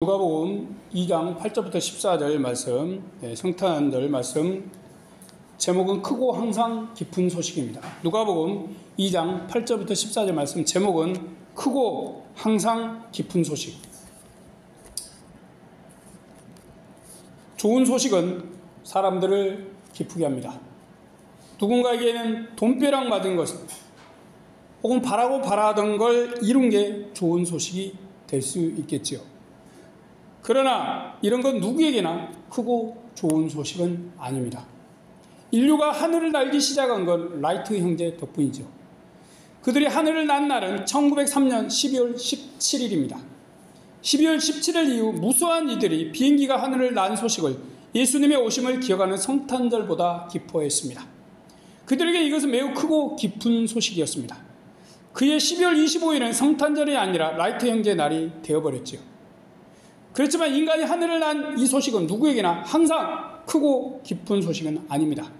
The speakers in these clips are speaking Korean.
누가복음 2장 8절부터 14절 말씀, 성탄절 말씀, 제목은 크고 항상 깊은 소식입니다. 누가복음 2장 8절부터 14절 말씀, 제목은 크고 항상 깊은 소식. 좋은 소식은 사람들을 기쁘게 합니다. 누군가에게는 돈벼락 맞은 것, 혹은 바라던 걸 이룬 게 좋은 소식이 될 수 있겠지요. 그러나 이런 건 누구에게나 크고 좋은 소식은 아닙니다. 인류가 하늘을 날기 시작한 건 라이트 형제 덕분이죠. 그들이 하늘을 난 날은 1903년 12월 17일입니다. 12월 17일 이후 무수한 이들이 비행기가 하늘을 난 소식을, 예수님의 오심을 기억하는 성탄절보다 기뻐했습니다. 그들에게 이것은 매우 크고 깊은 소식이었습니다. 그해 12월 25일은 성탄절이 아니라 라이트 형제의 날이 되어버렸지요. 그렇지만 인간이 하늘을 난 이 소식은 누구에게나 항상 크고 깊은 소식은 아닙니다.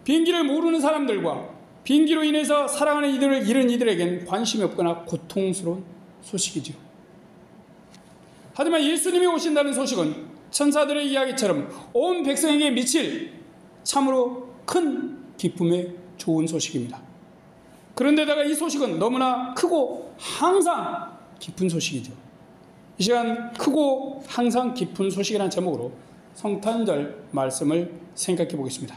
비행기를 모르는 사람들과 비행기로 인해서 사랑하는 이들을 잃은 이들에겐 관심이 없거나 고통스러운 소식이죠. 하지만 예수님이 오신다는 소식은 천사들의 이야기처럼 온 백성에게 미칠 참으로 큰 기쁨의 좋은 소식입니다. 그런데다가 이 소식은 너무나 크고 항상 깊은 소식이죠. 이 시간 크고 항상 깊은 소식이라는 제목으로 성탄절 말씀을 생각해 보겠습니다.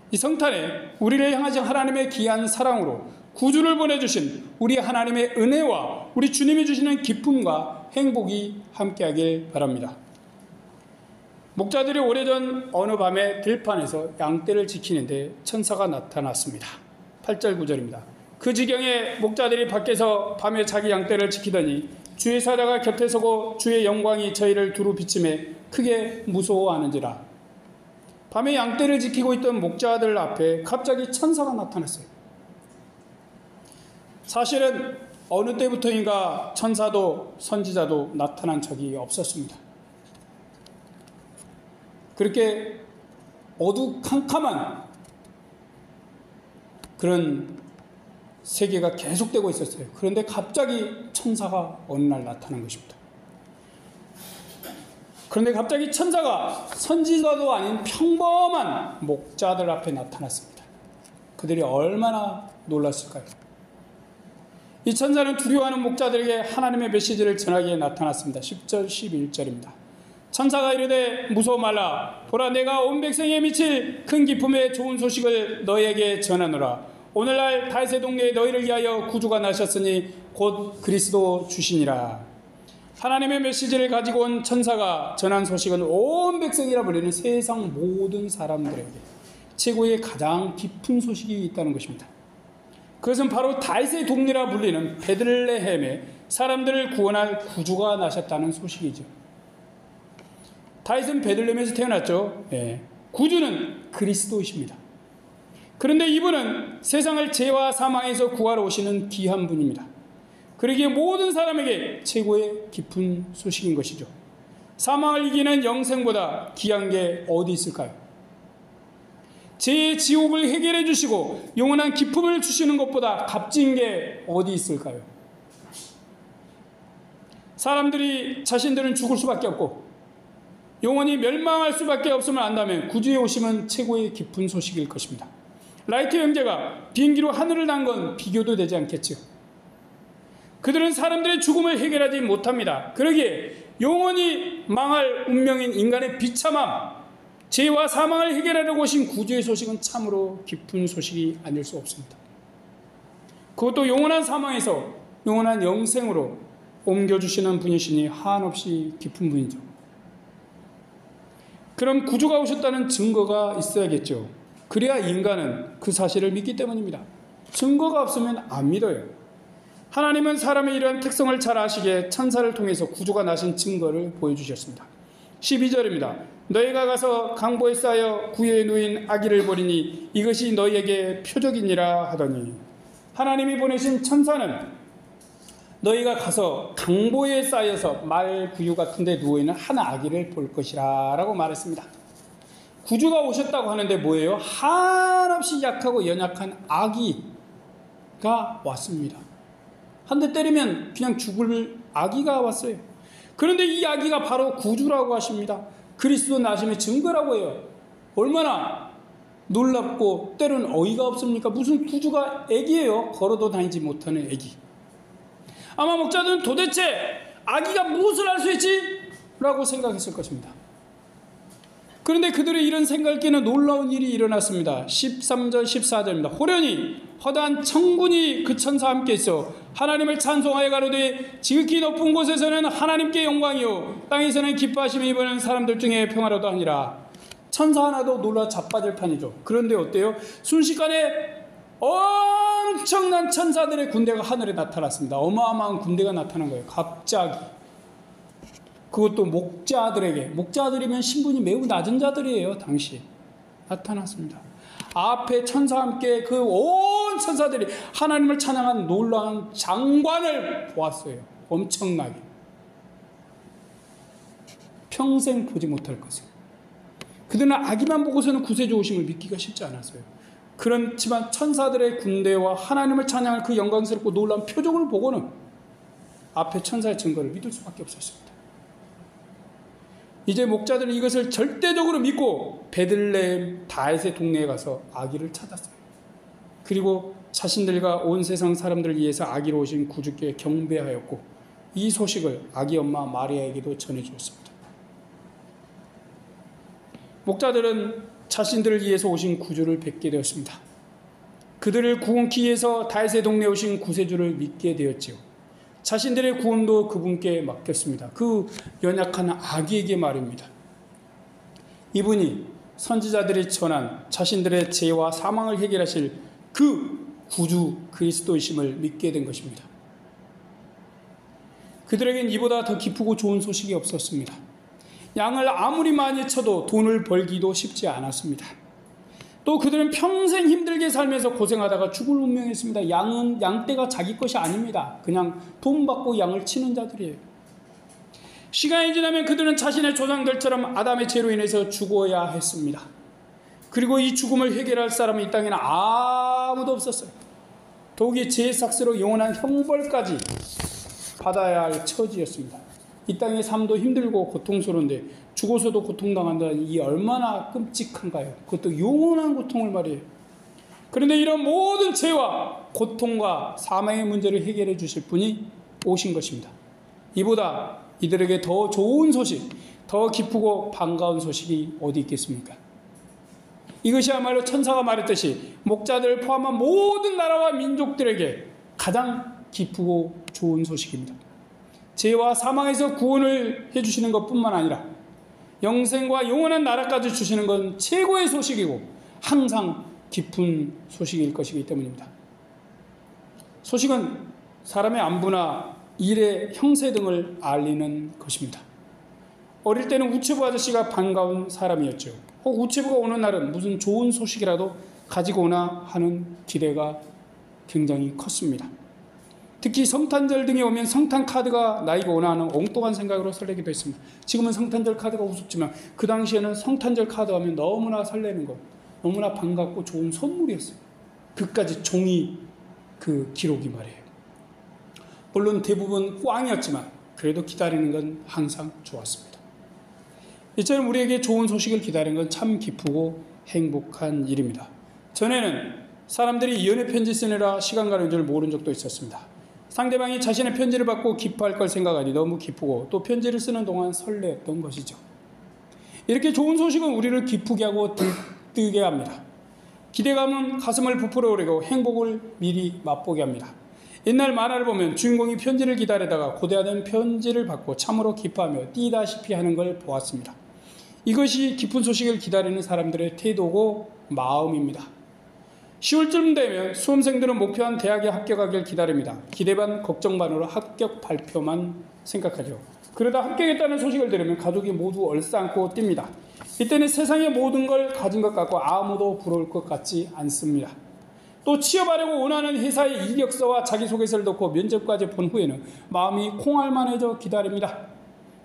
이 성탄에 우리를 향하신 하나님의 귀한 사랑으로 구주를 보내주신 우리 하나님의 은혜와 우리 주님이 주시는 기쁨과 행복이 함께하길 바랍니다. 목자들이 오래전 어느 밤에 들판에서 양떼를 지키는데 천사가 나타났습니다. 8절 9절입니다. 그 지경에 목자들이 밖에서 밤에 자기 양떼를 지키더니 주의 사자가 곁에 서고 주의 영광이 저희를 두루 비침에 크게 무서워하는지라. 밤에 양떼를 지키고 있던 목자들 앞에 갑자기 천사가 나타났어요. 사실은 어느 때부터인가 천사도 선지자도 나타난 적이 없었습니다. 그렇게 어두컴컴한 그런 세계가 계속되고 있었어요. 그런데 갑자기 천사가 어느 날 나타난 것입니다. 그런데 갑자기 천사가 선지자도 아닌 평범한 목자들 앞에 나타났습니다. 그들이 얼마나 놀랐을까요? 이 천사는 두려워하는 목자들에게 하나님의 메시지를 전하기에 나타났습니다. 10절 11절입니다. 천사가 이르되 무서워 말라. 보라, 내가 온 백성에 미칠 큰 기쁨의 좋은 소식을 너에게 전하노라. 오늘날 다윗의 동네에 너희를 위하여 구주가 나셨으니 곧 그리스도 주시니라. 하나님의 메시지를 가지고 온 천사가 전한 소식은 온 백성이라 불리는 세상 모든 사람들에게 최고의 가장 깊은 소식이 있다는 것입니다. 그것은 바로 다윗의 동네라 불리는 베들레헴에 사람들을 구원할 구주가 나셨다는 소식이죠. 다윗은 베들레헴에서 태어났죠. 구주는 그리스도이십니다. 그런데 이분은 세상을 죄와 사망에서 구하러 오시는 귀한 분입니다. 그러기에 모든 사람에게 최고의 깊은 소식인 것이죠. 사망을 이기는 영생보다 귀한 게 어디 있을까요? 죄의 지옥을 해결해 주시고 영원한 기쁨을 주시는 것보다 값진 게 어디 있을까요? 사람들이 자신들은 죽을 수밖에 없고 영원히 멸망할 수밖에 없음을 안다면 구주의 오심은 최고의 깊은 소식일 것입니다. 라이트 형제가 비행기로 하늘을 난 건 비교도 되지 않겠지요. 그들은 사람들의 죽음을 해결하지 못합니다. 그러기에 영원히 망할 운명인 인간의 비참함, 죄와 사망을 해결하려고 오신 구주의 소식은 참으로 깊은 소식이 아닐 수 없습니다. 그것도 영원한 사망에서 영원한 영생으로 옮겨주시는 분이시니 한없이 깊은 분이죠. 그럼 구주가 오셨다는 증거가 있어야겠죠. 그래야 인간은 그 사실을 믿기 때문입니다. 증거가 없으면 안 믿어요. 하나님은 사람의 이러한 특성을 잘 아시기에 천사를 통해서 구주가 나신 증거를 보여주셨습니다. 12절입니다. 너희가 가서 강보에 쌓여 구유에 누인 아기를 보리니 이것이 너희에게 표적이니라 하더니, 하나님이 보내신 천사는 너희가 가서 강보에 쌓여서 말 구유 같은 데 누워있는 한 아기를 볼 것이라 라고 말했습니다. 구주가 오셨다고 하는데 뭐예요? 한없이 약하고 연약한 아기가 왔습니다. 한 대 때리면 그냥 죽을 아기가 왔어요. 그런데 이 아기가 바로 구주라고 하십니다. 그리스도 나심의 증거라고 해요. 얼마나 놀랍고 때로는 어이가 없습니까? 무슨 구주가 애기예요. 걸어도 다니지 못하는 애기. 아마 목자들은 도대체 아기가 무엇을 할 수 있지? 라고 생각했을 것입니다. 그런데 그들의 이런 생각에는 놀라운 일이 일어났습니다. 13절 14절입니다. 호련히 허다한 천군이 그 천사와 함께 있어 하나님을 찬송하여 가로되 지극히 높은 곳에서는 하나님께 영광이요 땅에서는 기뻐하심이 입은 사람들 중에 평화로도 하니라. 천사 하나도 놀라 자빠질 판이죠. 그런데 어때요? 순식간에 엄청난 천사들의 군대가 하늘에 나타났습니다. 어마어마한 군대가 나타난 거예요. 갑자기. 그것도 목자들이면 신분이 매우 낮은 자들이에요. 당시 나타났습니다. 앞에 천사와 함께 그 온 천사들이 하나님을 찬양한 놀라운 장관을 보았어요. 엄청나게. 평생 보지 못할 것을. 그들은 아기만 보고서는 구세주 오심을 믿기가 쉽지 않았어요. 그렇지만 천사들의 군대와 하나님을 찬양할 그 영광스럽고 놀라운 표적을 보고는 앞에 천사의 증거를 믿을 수밖에 없었습니다. 이제 목자들은 이것을 절대적으로 믿고 베들레헴 다윗의 동네에 가서 아기를 찾았어요. 그리고 자신들과 온 세상 사람들을 위해서 아기로 오신 구주께 경배하였고 이 소식을 아기 엄마 마리아에게도 전해주었습니다. 목자들은 자신들을 위해서 오신 구주를 뵙게 되었습니다. 그들을 구원케 위해서 다윗의 동네에 오신 구세주를 믿게 되었지요. 자신들의 구원도 그분께 맡겼습니다. 그 연약한 아기에게 말입니다. 이분이 선지자들이 전한 자신들의 죄와 사망을 해결하실 그 구주 그리스도이심을 믿게 된 것입니다. 그들에겐 이보다 더 기쁘고 좋은 소식이 없었습니다. 양을 아무리 많이 쳐도 돈을 벌기도 쉽지 않았습니다. 또 그들은 평생 힘들게 살면서 고생하다가 죽을 운명이었습니다. 양떼가 자기 것이 아닙니다. 그냥 돈 받고 양을 치는 자들이에요. 시간이 지나면 그들은 자신의 조상들처럼 아담의 죄로 인해서 죽어야 했습니다. 그리고 이 죽음을 해결할 사람은 이 땅에는 아무도 없었어요. 더욱이 죄의 삭스로 영원한 형벌까지 받아야 할 처지였습니다. 이 땅의 삶도 힘들고 고통스러운데 죽어서도 고통당한다는 이 얼마나 끔찍한가요? 그것도 영원한 고통을 말이에요. 그런데 이런 모든 죄와 고통과 사망의 문제를 해결해 주실 분이 오신 것입니다. 이보다 이들에게 더 좋은 소식, 더 기쁘고 반가운 소식이 어디 있겠습니까? 이것이야말로 천사가 말했듯이 목자들을 포함한 모든 나라와 민족들에게 가장 기쁘고 좋은 소식입니다. 죄와 사망에서 구원을 해주시는 것뿐만 아니라 영생과 영원한 나라까지 주시는 건 최고의 소식이고 항상 기쁜 소식일 것이기 때문입니다. 소식은 사람의 안부나 일의 형세 등을 알리는 것입니다. 어릴 때는 우체부 아저씨가 반가운 사람이었죠. 혹 우체부가 오는 날은 무슨 좋은 소식이라도 가지고 오나 하는 기대가 굉장히 컸습니다. 특히 성탄절 등이 오면 성탄 카드가 나이가 오나 하는 엉뚱한 생각으로 설레기도 했습니다. 지금은 성탄절 카드가 우습지만 그 당시에는 성탄절 카드 하면 너무나 설레는 것, 너무나 반갑고 좋은 선물이었어요. 그까지 종이 그 기록이 말이에요. 물론 대부분 꽝이었지만 그래도 기다리는 건 항상 좋았습니다. 이처럼 우리에게 좋은 소식을 기다리는 건 참 기쁘고 행복한 일입니다. 전에는 사람들이 연애 편지 쓰느라 시간 가는 줄 모른 적도 있었습니다. 상대방이 자신의 편지를 받고 기뻐할 걸 생각하니 너무 기쁘고 또 편지를 쓰는 동안 설레었던 것이죠. 이렇게 좋은 소식은 우리를 기쁘게 하고 들뜨게 합니다. 기대감은 가슴을 부풀어 오르고 행복을 미리 맛보게 합니다. 옛날 만화를 보면 주인공이 편지를 기다리다가 고대하는 편지를 받고 참으로 기뻐하며 뛰다시피 하는 걸 보았습니다. 이것이 기쁜 소식을 기다리는 사람들의 태도고 마음입니다. 10월쯤 되면 수험생들은 목표한 대학에 합격하길 기다립니다. 기대 반 걱정 반으로 합격 발표만 생각하죠. 그러다 합격했다는 소식을 들으면 가족이 모두 얼싸안고 뜁니다. 이때는 세상의 모든 걸 가진 것 같고 아무도 부러울 것 같지 않습니다. 또 취업하려고 원하는 회사의 이력서와 자기소개서를 넣고 면접까지 본 후에는 마음이 콩알만해져 기다립니다.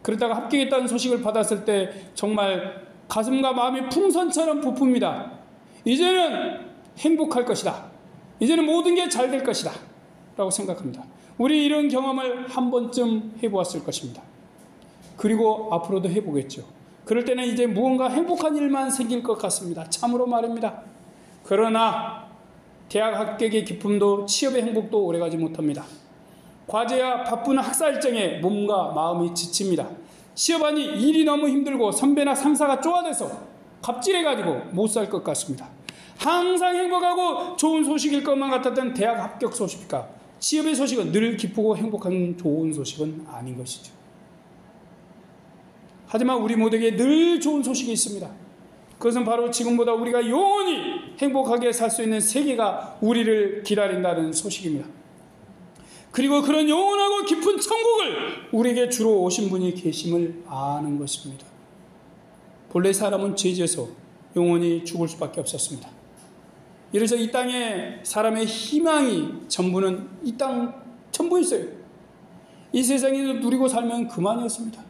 그러다가 합격했다는 소식을 받았을 때 정말 가슴과 마음이 풍선처럼 부풉니다. 이제는 행복할 것이다. 이제는 모든 게 잘 될 것이다. 라고 생각합니다. 우리 이런 경험을 한 번쯤 해보았을 것입니다. 그리고 앞으로도 해보겠죠. 그럴 때는 이제 무언가 행복한 일만 생길 것 같습니다. 참으로 말입니다. 그러나 대학 합격의 기쁨도 취업의 행복도 오래가지 못합니다. 과제와 바쁜 학사 일정에 몸과 마음이 지칩니다. 취업하니 일이 너무 힘들고 선배나 상사가 쪼아대서 갑질해가지고 못 살 것 같습니다. 항상 행복하고 좋은 소식일 것만 같았던 대학 합격 소식과 취업의 소식은 늘 기쁘고 행복한 좋은 소식은 아닌 것이죠. 하지만 우리 모두에게 늘 좋은 소식이 있습니다. 그것은 바로 지금보다 우리가 영원히 행복하게 살 수 있는 세계가 우리를 기다린다는 소식입니다. 그리고 그런 영원하고 깊은 천국을 우리에게 주러 오신 분이 계심을 아는 것입니다. 본래 사람은 죄지어서 영원히 죽을 수밖에 없었습니다. 이래서 이 땅에 사람의 희망이 전부는 이 땅 전부였어요. 이 세상에서 누리고 살면 그만이었습니다.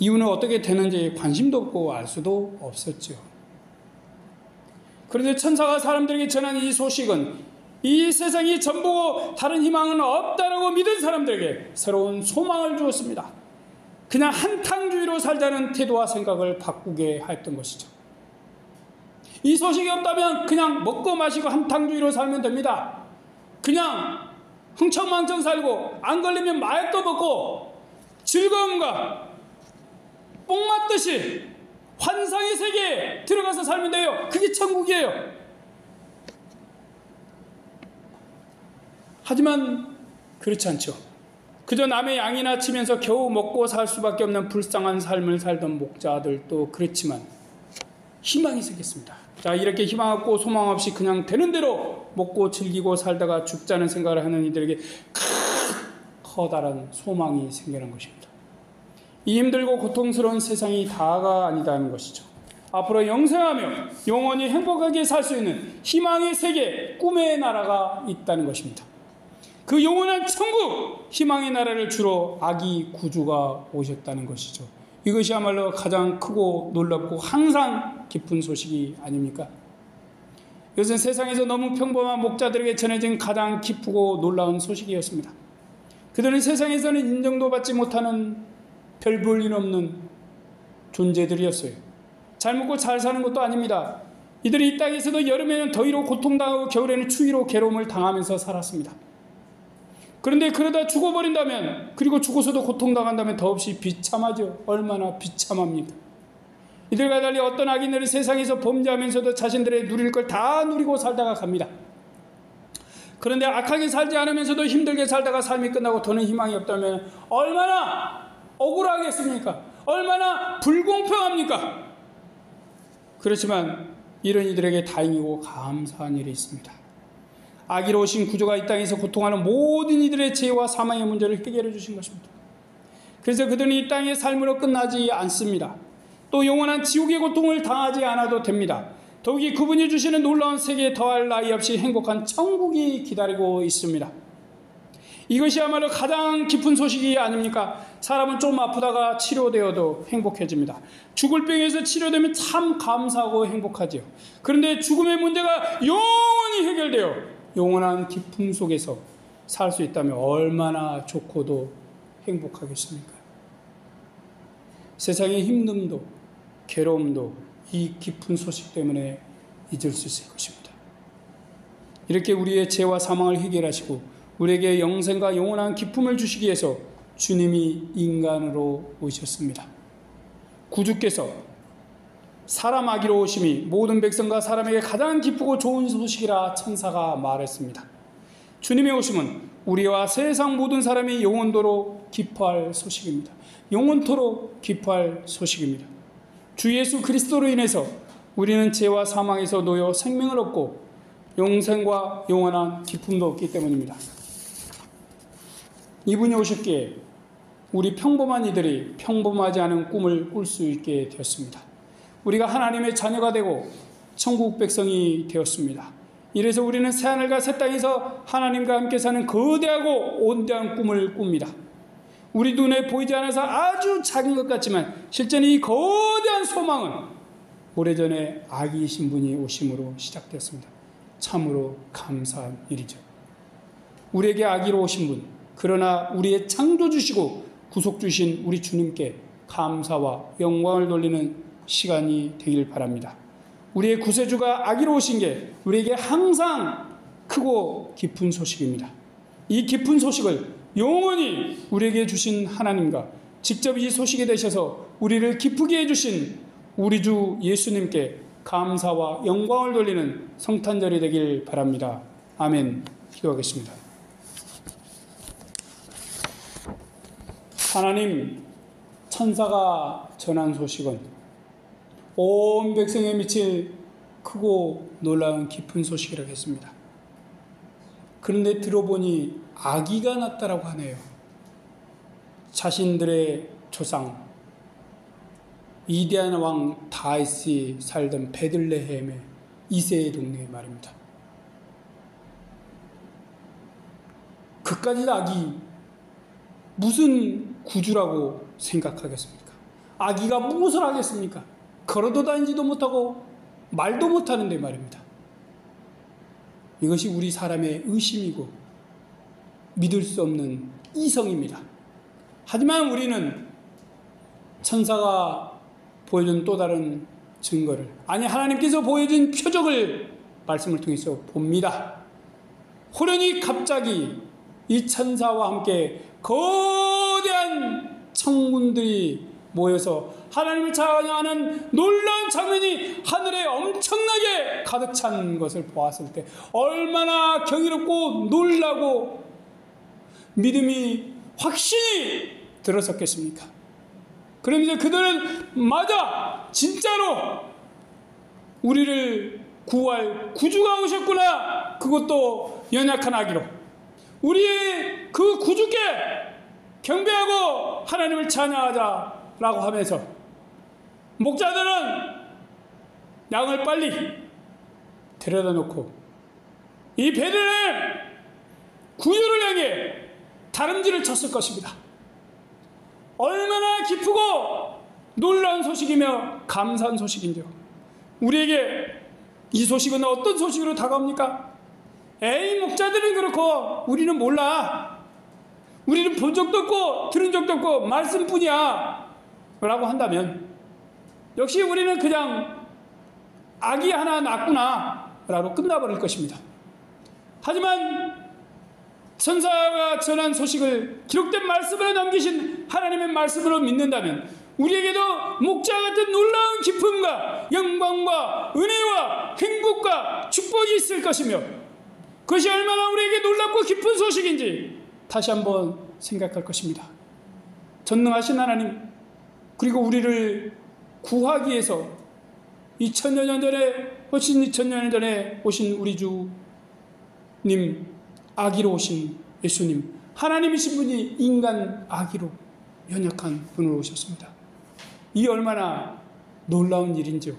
이유는 어떻게 되는지 관심도 없고 알 수도 없었죠. 그런데 천사가 사람들에게 전한 이 소식은 이 세상이 전부고 다른 희망은 없다라고 믿은 사람들에게 새로운 소망을 주었습니다. 그냥 한탕주의로 살자는 태도와 생각을 바꾸게 했던 것이죠. 이 소식이 없다면 그냥 먹고 마시고 한탕주의로 살면 됩니다. 그냥 흥청망청 살고 안 걸리면 마약도 먹고 즐거움과 뽕맞듯이 환상의 세계에 들어가서 살면 돼요. 그게 천국이에요. 하지만 그렇지 않죠. 그저 남의 양이나 치면서 겨우 먹고 살 수밖에 없는 불쌍한 삶을 살던 목자들도 그렇지만 희망이 생겼습니다. 자, 이렇게 희망 없고 소망 없이 그냥 되는 대로 먹고 즐기고 살다가 죽자는 생각을 하는 이들에게 커다란 소망이 생겨난 것입니다. 이 힘들고 고통스러운 세상이 다가 아니다는 것이죠. 앞으로 영생하며 영원히 행복하게 살 수 있는 희망의 세계, 꿈의 나라가 있다는 것입니다. 그 영원한 천국, 희망의 나라를 주러 아기 구주가 오셨다는 것이죠. 이것이야말로 가장 크고 놀랍고 항상 기쁜 소식이 아닙니까? 이것은 세상에서 너무 평범한 목자들에게 전해진 가장 기쁘고 놀라운 소식이었습니다. 그들은 세상에서는 인정도 받지 못하는 별 볼 일 없는 존재들이었어요. 잘 먹고 잘 사는 것도 아닙니다. 이들이 이 땅에서도 여름에는 더위로 고통당하고 겨울에는 추위로 괴로움을 당하면서 살았습니다. 그런데 그러다 죽어버린다면, 그리고 죽어서도 고통당한다면 더없이 비참하죠. 얼마나 비참합니까? 이들과 달리 어떤 악인들이 세상에서 범죄하면서도 자신들의 누릴 걸 다 누리고 살다가 갑니다. 그런데 악하게 살지 않으면서도 힘들게 살다가 삶이 끝나고 더는 희망이 없다면 얼마나 억울하겠습니까? 얼마나 불공평합니까? 그렇지만 이런 이들에게 다행이고 감사한 일이 있습니다. 아기로 오신 구조가 이 땅에서 고통하는 모든 이들의 죄와 사망의 문제를 해결해 주신 것입니다. 그래서 그들은 이 땅의 삶으로 끝나지 않습니다. 또 영원한 지옥의 고통을 당하지 않아도 됩니다. 더욱이 그분이 주시는 놀라운 세계에 더할 나위 없이 행복한 천국이 기다리고 있습니다. 이것이야말로 가장 기쁜 소식이 아닙니까? 사람은 좀 아프다가 치료되어도 행복해집니다. 죽을 병에서 치료되면 참 감사하고 행복하죠. 그런데 죽음의 문제가 영원히 해결되어 영원한 기쁨 속에서 살 수 있다면 얼마나 좋고도 행복하겠습니까? 세상의 힘듦도 괴로움도 이 기쁜 소식 때문에 잊을 수 있을 것입니다. 이렇게 우리의 죄와 사망을 해결하시고 우리에게 영생과 영원한 기쁨을 주시기 위해서 주님이 인간으로 오셨습니다. 구주께서 사람 아기로 오심이 모든 백성과 사람에게 가장 기쁘고 좋은 소식이라 천사가 말했습니다. 주님의 오심은 우리와 세상 모든 사람이 영원토록 기뻐할 소식입니다. 영원토록 기뻐할 소식입니다. 주 예수 그리스도로 인해서 우리는 죄와 사망에서 놓여 생명을 얻고 영생과 영원한 기쁨도 얻기 때문입니다. 이분이 오셨기에 우리 평범한 이들이 평범하지 않은 꿈을 꿀 수 있게 되었습니다. 우리가 하나님의 자녀가 되고 천국 백성이 되었습니다. 이래서 우리는 새하늘과 새 땅에서 하나님과 함께 사는 거대하고 온대한 꿈을 꿉니다. 우리 눈에 보이지 않아서 아주 작은 것 같지만 실제는 이 거대한 소망은 오래전에 아기이신 분이 오심으로 시작되었습니다. 참으로 감사한 일이죠. 우리에게 아기로 오신 분, 그러나 우리의 창조주시고 구속 주신 우리 주님께 감사와 영광을 돌리는 시간이 되길 바랍니다. 우리의 구세주가 아기로 오신 게 우리에게 항상 크고 깊은 소식입니다. 이 깊은 소식을 영원히 우리에게 주신 하나님과 직접 이 소식에 대셔서 우리를 기쁘게 해주신 우리 주 예수님께 감사와 영광을 돌리는 성탄절이 되길 바랍니다. 아멘. 기도하겠습니다. 하나님, 천사가 전한 소식은 온 백성에 미칠 크고 놀라운 깊은 소식이라고 했습니다. 그런데 들어보니 아기가 났다라고 하네요. 자신들의 조상 위대한 왕 다윗이 살던 베들레헴의 이새의 동네에 말입니다. 그까짓 아기 무슨 구주라고 생각하겠습니까? 아기가 무엇을 하겠습니까? 걸어도 다니지도 못하고 말도 못하는데 말입니다. 이것이 우리 사람의 의심이고 믿을 수 없는 이성입니다. 하지만 우리는 천사가 보여준 또 다른 증거를, 아니 하나님께서 보여준 표적을 말씀을 통해서 봅니다. 호련히 갑자기 이 천사와 함께 거대한 천군들이 모여서 하나님을 찬양하는 놀라운 장면이 하늘에 엄청나게 가득 찬 것을 보았을 때 얼마나 경이롭고 놀라고 믿음이 확신이 들었었겠습니까? 그럼 이제 그들은 맞아, 진짜로 우리를 구할 구주가 오셨구나, 그것도 연약한 아기로 우리의 그 구주께 경배하고 하나님을 찬양하자라고 하면서 목자들은 양을 빨리 데려다 놓고 이 베들레헴 구유를 향해 다름질을 쳤을 것입니다. 얼마나 기쁘고 놀라운 소식이며 감사한 소식인데요. 우리에게 이 소식은 어떤 소식으로 다가옵니까? 에이, 목자들은 그렇고 우리는 몰라, 우리는 본 적도 없고 들은 적도 없고 말씀뿐이야 라고 한다면 역시 우리는 그냥 아기 하나 낳았구나 라고 끝나버릴 것입니다. 하지만 천사가 전한 소식을 기록된 말씀으로 남기신 하나님의 말씀으로 믿는다면 우리에게도 목자 같은 놀라운 기쁨과 영광과 은혜와 행복과 축복이 있을 것이며 그것이 얼마나 우리에게 놀랍고 기쁜 소식인지 다시 한번 생각할 것입니다. 전능하신 하나님, 그리고 우리를 구하기 위해서 2000여 년 전에, 훨씬 2000여 년 전에 오신 우리 주님, 아기로 오신 예수님, 하나님이신 분이 인간 아기로 연약한 분으로 오셨습니다. 이 얼마나 놀라운 일인지요.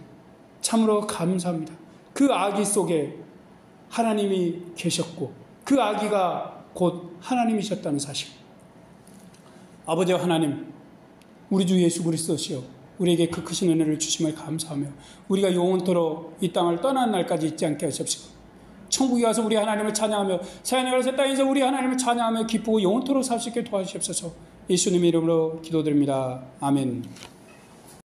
참으로 감사합니다. 그 아기 속에 하나님이 계셨고 그 아기가 곧 하나님이셨다는 사실. 아버지와 하나님, 우리 주 예수 그리스도시여, 우리에게 그 크신 은혜를 주심을 감사하며 우리가 영원토록 이 땅을 떠나는 날까지 잊지 않게 하십시오. 천국에 가서 우리 하나님을 찬양하며 새하늘에 가서 땅에서 우리 하나님을 찬양하며 기쁘고 영원토록 살 수 있게 도와주시옵소서. 예수님의 이름으로 기도드립니다. 아멘.